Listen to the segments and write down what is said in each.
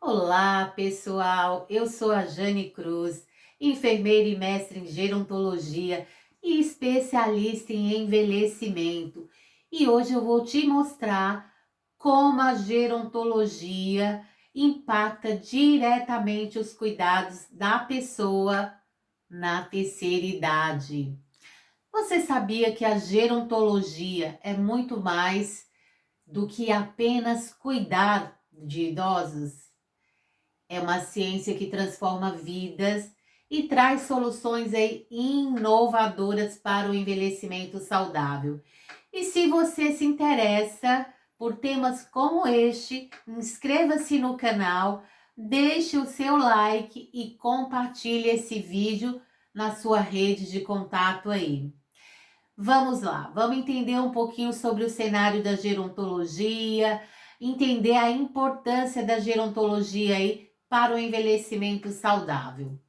Olá, pessoal. Eu sou a Jane Cruz, enfermeira e mestre em gerontologia e especialista em envelhecimento. E hoje eu vou te mostrar como a gerontologia impacta diretamente os cuidados da pessoa na terceira idade. Você sabia que a gerontologia é muito mais do que apenas cuidar de idosos? É uma ciência que transforma vidas e traz soluções aí inovadoras para o envelhecimento saudável. E se você se interessa por temas como este, inscreva-se no canal, deixe o seu like e compartilhe esse vídeo na sua rede de contato aí. Vamos lá, vamos entender um pouquinho sobre o cenário da gerontologia, entender a importância da gerontologia aí para o envelhecimento saudável.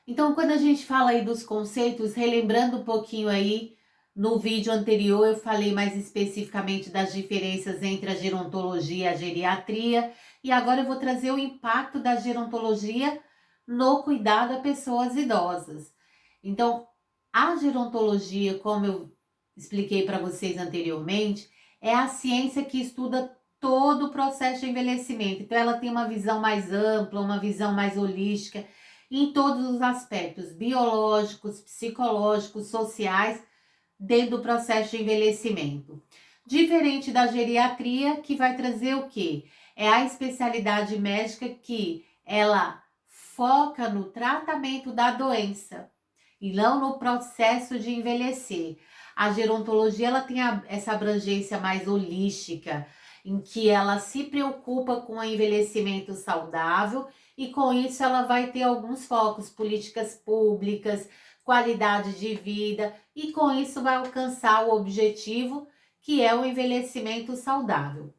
Então, quando a gente fala aí dos conceitos, relembrando um pouquinho aí, no vídeo anterior eu falei mais especificamente das diferenças entre a gerontologia e a geriatria, e agora eu vou trazer o impacto da gerontologia no cuidado a pessoas idosas. Então, a gerontologia, como eu expliquei para vocês anteriormente, é a ciência que estuda todo o processo de envelhecimento. Então, ela tem uma visão mais ampla, uma visão mais holística em todos os aspectos biológicos, psicológicos, sociais, dentro do processo de envelhecimento. Diferente da geriatria, que vai trazer o quê? É a especialidade médica que ela foca no tratamento da doença e não no processo de envelhecer. A gerontologia ela tem essa abrangência mais holística, em que ela se preocupa com o envelhecimento saudável e com isso ela vai ter alguns focos, políticas públicas, qualidade de vida, e com isso vai alcançar o objetivo que é o envelhecimento saudável.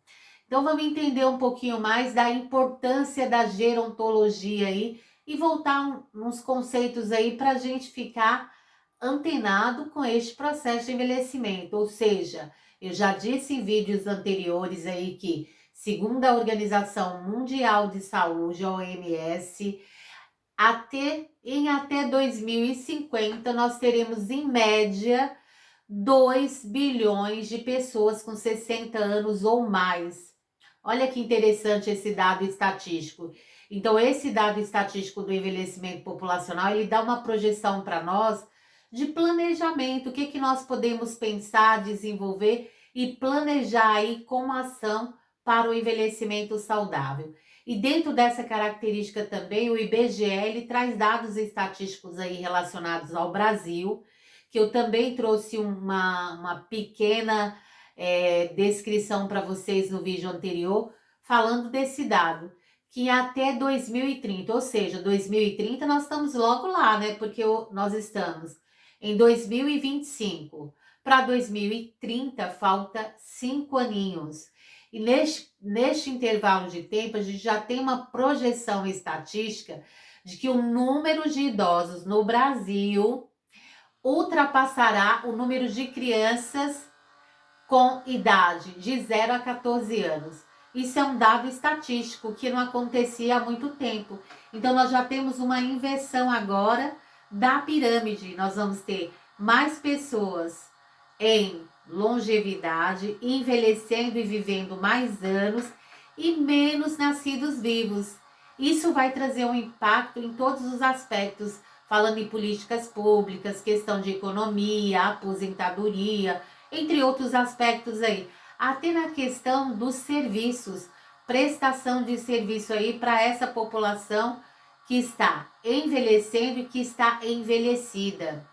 Então vamos entender um pouquinho mais da importância da gerontologia aí e voltar uns conceitos aí para a gente ficar antenado com este processo de envelhecimento. Ou seja, eu já disse em vídeos anteriores aí que, segundo a Organização Mundial de Saúde, a OMS, em até 2050 nós teremos em média 2 bilhões de pessoas com 60 anos ou mais. Olha que interessante esse dado estatístico. Então, esse dado estatístico do envelhecimento populacional, ele dá uma projeção para nós de planejamento, o que que nós podemos pensar, desenvolver e planejar aí como ação para o envelhecimento saudável. E dentro dessa característica também, o IBGE, ele traz dados estatísticos aí relacionados ao Brasil, que eu também trouxe uma pequena descrição para vocês no vídeo anterior, falando desse dado, que até 2030, ou seja, 2030 nós estamos logo lá, né? Porque nós estamos em 2025. Para 2030 falta 5 aninhos. E neste intervalo de tempo, a gente já tem uma projeção estatística de que o número de idosos no Brasil ultrapassará o número de crianças com idade de 0 a 14 anos. Isso é um dado estatístico que não acontecia há muito tempo. Então, nós já temos uma inversão agora da pirâmide. Nós vamos ter mais pessoas em longevidade, envelhecendo e vivendo mais anos e menos nascidos vivos. Isso vai trazer um impacto em todos os aspectos, falando em políticas públicas, questão de economia, aposentadoria, entre outros aspectos aí, até na questão dos serviços, prestação de serviço aí para essa população que está envelhecendo e que está envelhecida.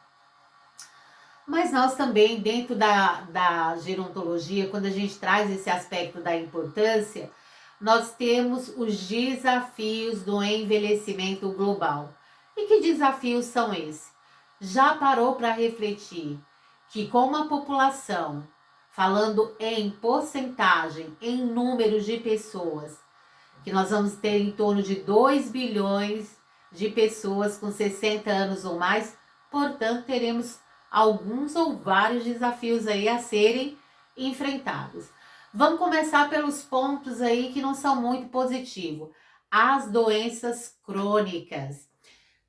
Mas nós também, dentro da gerontologia, quando a gente traz esse aspecto da importância, nós temos os desafios do envelhecimento global. E que desafios são esses? Já parou para refletir que com uma população, falando em porcentagem, em números de pessoas, que nós vamos ter em torno de 2 bilhões de pessoas com 60 anos ou mais, portanto, teremos alguns ou vários desafios aí a serem enfrentados. Vamos começar pelos pontos aí que não são muito positivos. As doenças crônicas,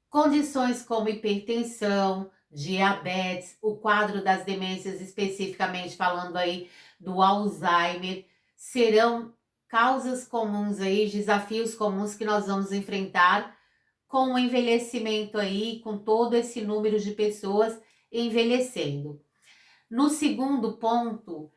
condições como hipertensão, diabetes, o quadro das demências, especificamente falando aí do Alzheimer, serão causas comuns aí, desafios comuns que nós vamos enfrentar com o envelhecimento aí, com todo esse número de pessoas envelhecendo. No segundo ponto,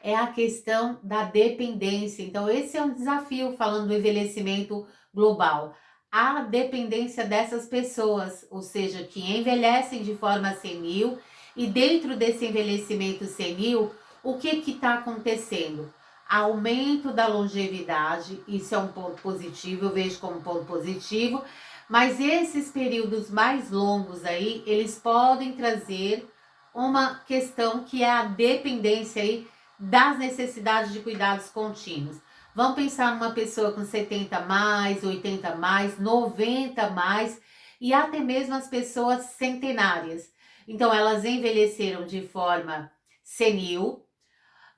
é a questão da dependência. Então, esse é um desafio falando do envelhecimento global. A dependência dessas pessoas, ou seja, que envelhecem de forma senil, e dentro desse envelhecimento senil, o que está acontecendo? Aumento da longevidade, isso é um ponto positivo, eu vejo como um ponto positivo, mas esses períodos mais longos aí, eles podem trazer uma questão que é a dependência aí das necessidades de cuidados contínuos. Vamos pensar numa pessoa com 70 mais, 80 mais, 90 mais e até mesmo as pessoas centenárias. Então elas envelheceram de forma senil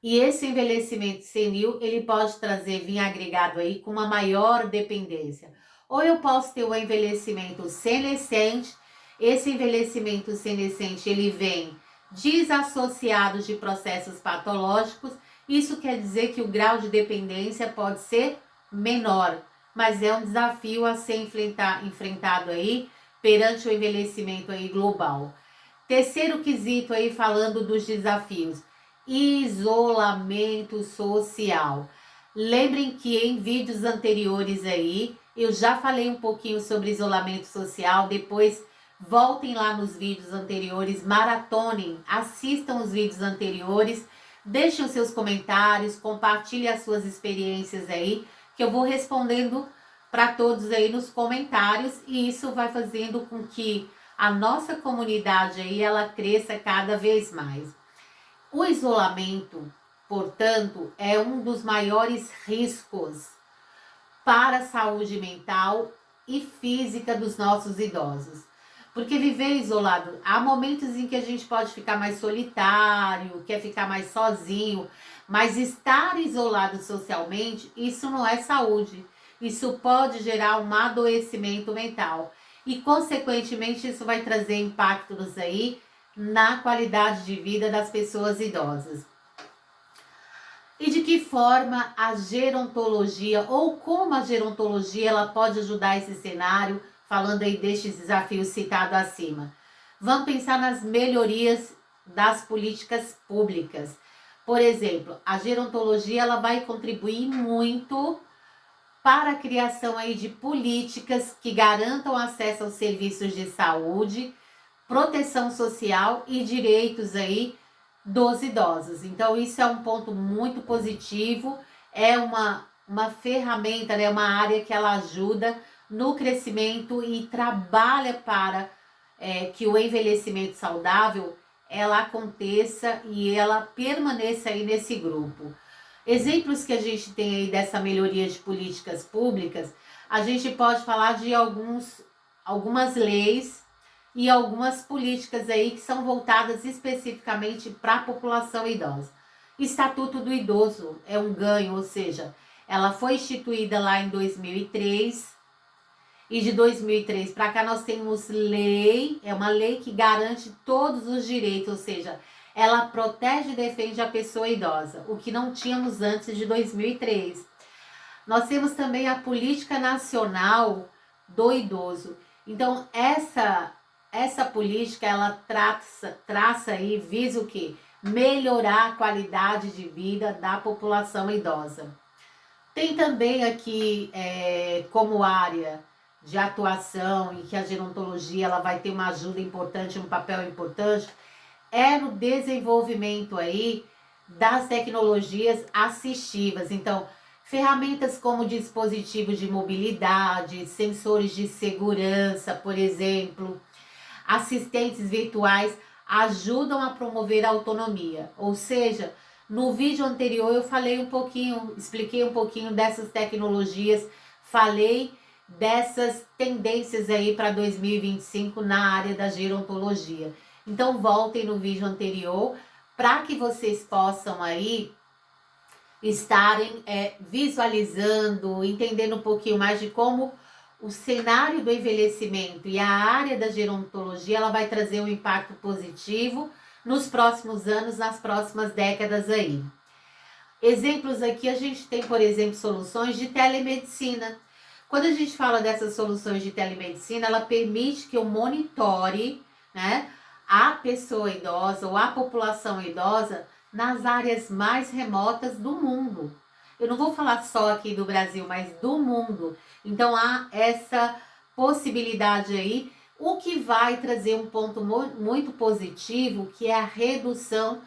e esse envelhecimento senil ele pode trazer, vir agregado aí com uma maior dependência. Ou eu posso ter o envelhecimento senescente, esse envelhecimento senescente ele vem desassociados de processos patológicos. Isso quer dizer que o grau de dependência pode ser menor, mas é um desafio a ser enfrentado aí perante o envelhecimento aí global. Terceiro quesito aí falando dos desafios, isolamento social. Lembrem que em vídeos anteriores aí eu já falei um pouquinho sobre isolamento social, depois voltem lá nos vídeos anteriores, maratonem, assistam os vídeos anteriores, deixem os seus comentários, compartilhem as suas experiências aí, que eu vou respondendo para todos aí nos comentários, e isso vai fazendo com que a nossa comunidade aí, ela cresça cada vez mais. O isolamento, portanto, é um dos maiores riscos para a saúde mental e física dos nossos idosos. Porque viver isolado, há momentos em que a gente pode ficar mais solitário, quer ficar mais sozinho, mas estar isolado socialmente, isso não é saúde. Isso pode gerar um adoecimento mental. E, consequentemente, isso vai trazer impactos aí na qualidade de vida das pessoas idosas. E de que forma a gerontologia, ou como a gerontologia, ela pode ajudar esse cenário, falando aí destes desafios citados acima. Vamos pensar nas melhorias das políticas públicas. Por exemplo, a gerontologia ela vai contribuir muito para a criação aí de políticas que garantam acesso aos serviços de saúde, proteção social e direitos aí dos idosos. Então isso é um ponto muito positivo, é uma ferramenta, né, uma área que ela ajuda no crescimento e trabalha para que o envelhecimento saudável ela aconteça e ela permaneça aí nesse grupo. Exemplos que a gente tem aí dessa melhoria de políticas públicas, a gente pode falar de algumas leis e algumas políticas aí que são voltadas especificamente para a população idosa. Estatuto do Idoso é um ganho, ou seja, ela foi instituída lá em 2003 e de 2003 para cá nós temos lei, é uma lei que garante todos os direitos, ou seja, ela protege e defende a pessoa idosa, o que não tínhamos antes de 2003. Nós temos também a Política Nacional do Idoso. Então, essa política, ela traça aí, visa o quê? Melhorar a qualidade de vida da população idosa. Tem também aqui, como área de atuação, em que a gerontologia ela vai ter uma ajuda importante, um papel importante, é no desenvolvimento aí das tecnologias assistivas. Então, ferramentas como dispositivos de mobilidade, sensores de segurança, por exemplo, assistentes virtuais ajudam a promover a autonomia. Ou seja, no vídeo anterior eu falei um pouquinho, expliquei um pouquinho dessas tecnologias, falei dessas tendências aí para 2025 na área da gerontologia. Então voltem no vídeo anterior para que vocês possam aí estarem visualizando, entendendo um pouquinho mais de como o cenário do envelhecimento e a área da gerontologia ela vai trazer um impacto positivo nos próximos anos, nas próximas décadas aí. Exemplos aqui, a gente tem, por exemplo, soluções de telemedicina. Quando a gente fala dessas soluções de telemedicina, ela permite que eu monitore, né, a pessoa idosa ou a população idosa nas áreas mais remotas do mundo. Eu não vou falar só aqui do Brasil, mas do mundo. Então há essa possibilidade aí, o que vai trazer um ponto muito positivo, que é a redução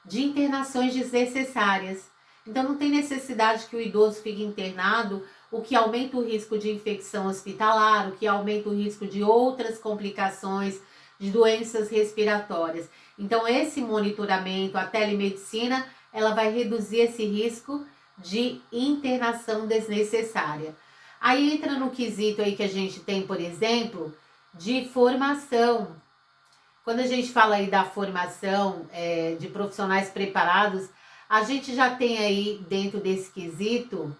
de internações desnecessárias. Então não tem necessidade que o idoso fique internado, o que aumenta o risco de infecção hospitalar, o que aumenta o risco de outras complicações, de doenças respiratórias. Então esse monitoramento, a telemedicina, ela vai reduzir esse risco de internação desnecessária. Aí entra no quesito aí que a gente tem, por exemplo, de formação. Quando a gente fala aí da formação de profissionais preparados, a gente já tem aí dentro desse quesito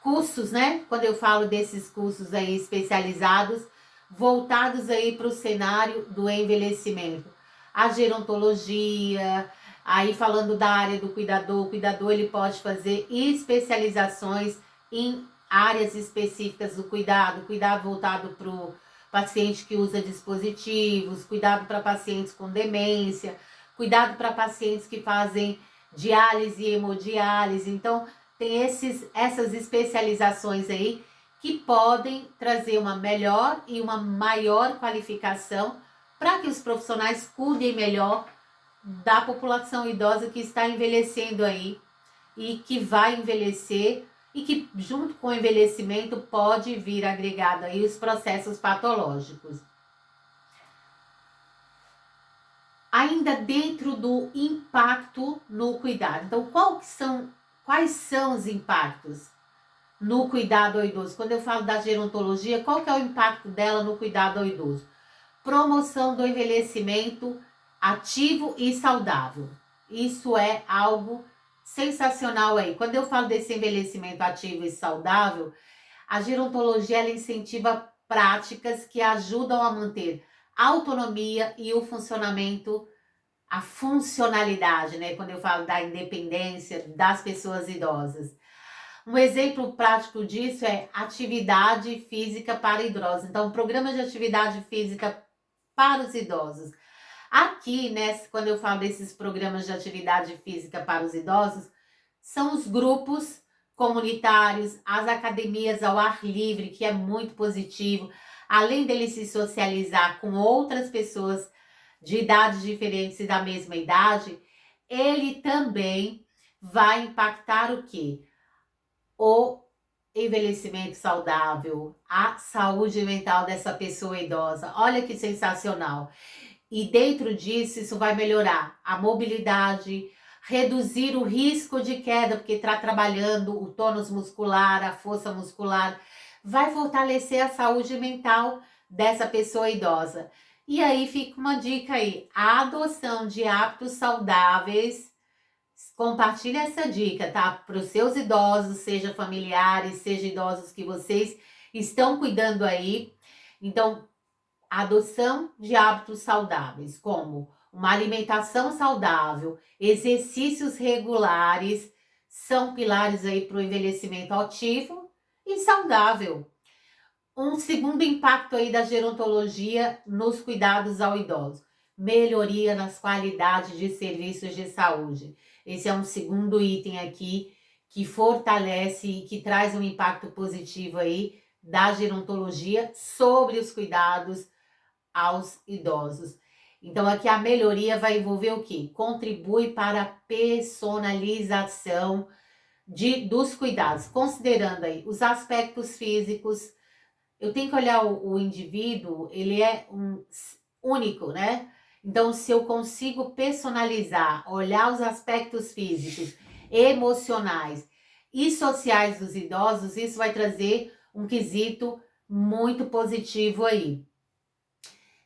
cursos, né? Quando eu falo desses cursos aí especializados, voltados aí para o cenário do envelhecimento. A gerontologia, aí falando da área do cuidador, o cuidador ele pode fazer especializações em áreas específicas do cuidado, cuidado voltado para o paciente que usa dispositivos, cuidado para pacientes com demência, cuidado para pacientes que fazem diálise e hemodiálise. Então, tem essas especializações aí que podem trazer uma melhor e uma maior qualificação para que os profissionais cuidem melhor da população idosa que está envelhecendo aí e que vai envelhecer e que junto com o envelhecimento pode vir agregado aí os processos patológicos. Ainda dentro do impacto no cuidado. Então, quais são os impactos no cuidado ao idoso? Quando eu falo da gerontologia, qual que é o impacto dela no cuidado ao idoso? Promoção do envelhecimento ativo e saudável. Isso é algo sensacional aí. Quando eu falo desse envelhecimento ativo e saudável, a gerontologia ela incentiva práticas que ajudam a manter a autonomia e o funcionamento, a funcionalidade, né? Quando eu falo da independência das pessoas idosas. Um exemplo prático disso é atividade física para idosos. Então, programa de atividade física para os idosos. Aqui, né, quando eu falo desses programas de atividade física para os idosos, são os grupos comunitários, as academias ao ar livre, que é muito positivo, além dele se socializar com outras pessoas de idades diferentes e da mesma idade, ele também vai impactar o quê? O envelhecimento saudável, a saúde mental dessa pessoa idosa. Olha que sensacional. E dentro disso, isso vai melhorar a mobilidade, reduzir o risco de queda, porque está trabalhando o tônus muscular, a força muscular, vai fortalecer a saúde mental dessa pessoa idosa. E aí fica uma dica aí, a adoção de hábitos saudáveis. Compartilhe essa dica, tá? Para os seus idosos, seja familiares, seja idosos que vocês estão cuidando aí. Então, a adoção de hábitos saudáveis, como uma alimentação saudável, exercícios regulares, são pilares aí para o envelhecimento ativo e saudável. Um segundo impacto aí da gerontologia nos cuidados ao idoso, melhoria nas qualidades de serviços de saúde. Esse é um segundo item aqui que fortalece e que traz um impacto positivo aí da gerontologia sobre os cuidados aos idosos. Então aqui a melhoria vai envolver o quê? Contribui para a personalização dos cuidados, considerando aí os aspectos físicos. Eu tenho que olhar o indivíduo, ele é único, né? Então, se eu consigo personalizar, olhar os aspectos físicos, emocionais e sociais dos idosos, isso vai trazer um quesito muito positivo aí.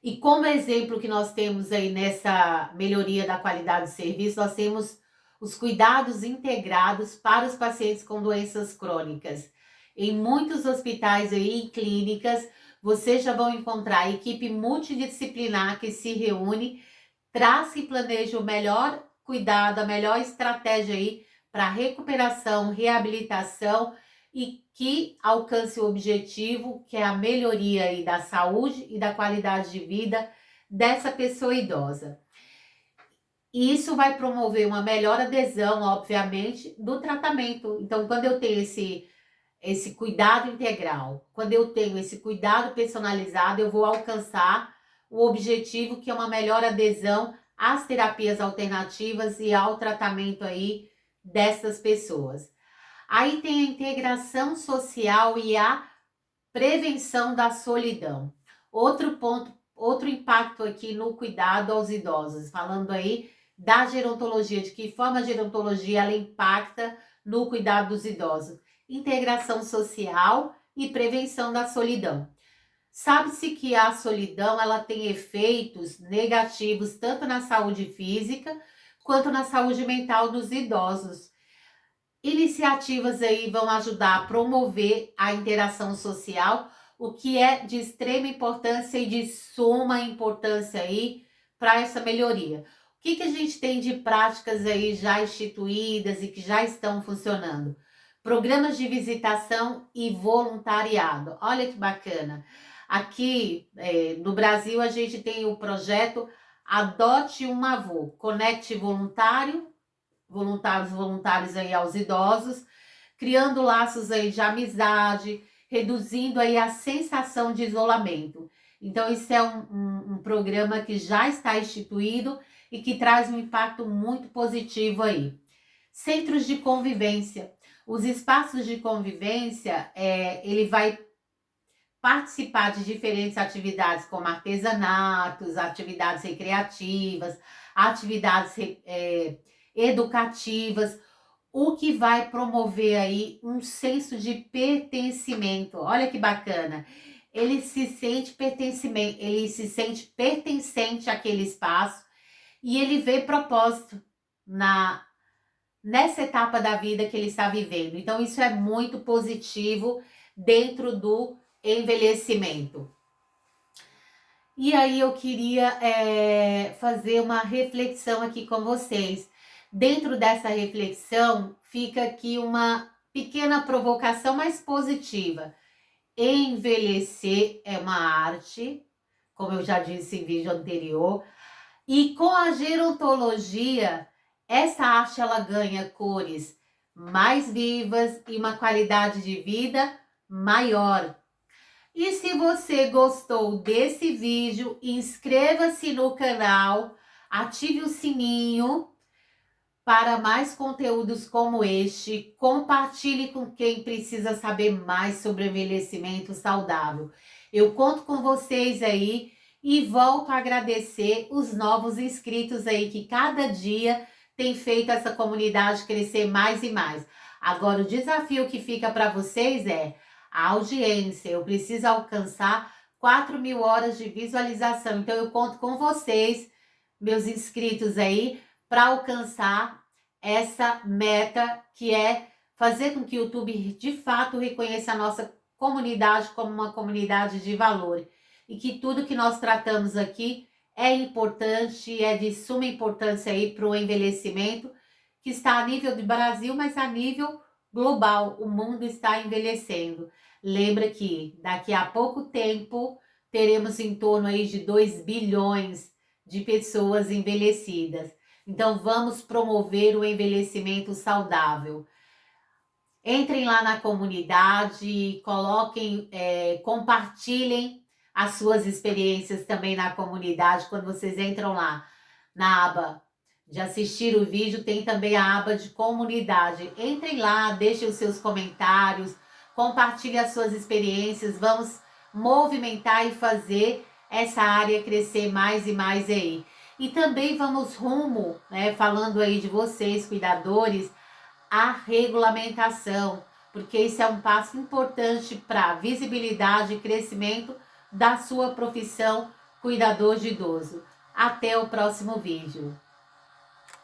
E como exemplo que nós temos aí nessa melhoria da qualidade do serviço, nós temos os cuidados integrados para os pacientes com doenças crônicas. Em muitos hospitais e clínicas, vocês já vão encontrar a equipe multidisciplinar que se reúne, traça e planeja o melhor cuidado, a melhor estratégia aí para recuperação, reabilitação e que alcance o objetivo, que é a melhoria aí da saúde e da qualidade de vida dessa pessoa idosa. E isso vai promover uma melhor adesão, obviamente, do tratamento. Então, quando eu tenho esse cuidado integral, quando eu tenho esse cuidado personalizado, eu vou alcançar o objetivo, que é uma melhor adesão às terapias alternativas e ao tratamento aí dessas pessoas. Aí tem a integração social e a prevenção da solidão. Outro ponto, outro impacto aqui no cuidado aos idosos, falando aí da gerontologia, de que forma a gerontologia ela impacta no cuidado dos idosos. Integração social e prevenção da solidão. Sabe-se que a solidão ela tem efeitos negativos tanto na saúde física quanto na saúde mental dos idosos. Iniciativas aí vão ajudar a promover a interação social, o que é de extrema importância e de suma importância aí para essa melhoria. O que a gente tem de práticas aí já instituídas e que já estão funcionando? Programas de visitação e voluntariado. Olha que bacana. Aqui no Brasil a gente tem o projeto Adote um Avô, conecte voluntários aí aos idosos, criando laços aí de amizade, reduzindo aí a sensação de isolamento. Então, isso é um programa que já está instituído e que traz um impacto muito positivo aí. Centros de convivência. Os espaços de convivência, ele vai participar de diferentes atividades como artesanatos, atividades recreativas, atividades educativas, o que vai promover aí um senso de pertencimento. Olha que bacana. Ele se sente pertencente àquele espaço e ele vê propósito nessa etapa da vida que ele está vivendo. Então, isso é muito positivo dentro do envelhecimento. E aí eu queria fazer uma reflexão aqui com vocês. Dentro dessa reflexão, fica aqui uma pequena provocação mais positiva. Envelhecer é uma arte, como eu já disse em vídeo anterior, e com a gerontologia, essa arte ela ganha cores mais vivas e uma qualidade de vida maior. E se você gostou desse vídeo, inscreva-se no canal, ative o sininho para mais conteúdos como este, compartilhe com quem precisa saber mais sobre envelhecimento saudável. Eu conto com vocês aí e volto a agradecer os novos inscritos aí que cada dia tem feito essa comunidade crescer mais e mais. Agora o desafio que fica para vocês é a audiência. Eu preciso alcançar 4.000 horas de visualização. Então eu conto com vocês, meus inscritos aí, para alcançar essa meta, que é fazer com que o YouTube de fato reconheça a nossa comunidade como uma comunidade de valor e que tudo que nós tratamos aqui é importante, é de suma importância aí para o envelhecimento, que está a nível de Brasil, mas a nível global. O mundo está envelhecendo. Lembra que daqui a pouco tempo teremos em torno aí de 2 bilhões de pessoas envelhecidas. Então vamos promover o envelhecimento saudável. Entrem lá na comunidade, coloquem, compartilhem as suas experiências também na comunidade. Quando vocês entram lá na aba de assistir o vídeo, tem também a aba de comunidade. Entrem lá, deixem os seus comentários, compartilhem as suas experiências. Vamos movimentar e fazer essa área crescer mais e mais aí. E também vamos rumo, falando aí de vocês, cuidadores, a regulamentação, porque isso é um passo importante para a visibilidade e crescimento da sua profissão cuidador de idoso. Até o próximo vídeo.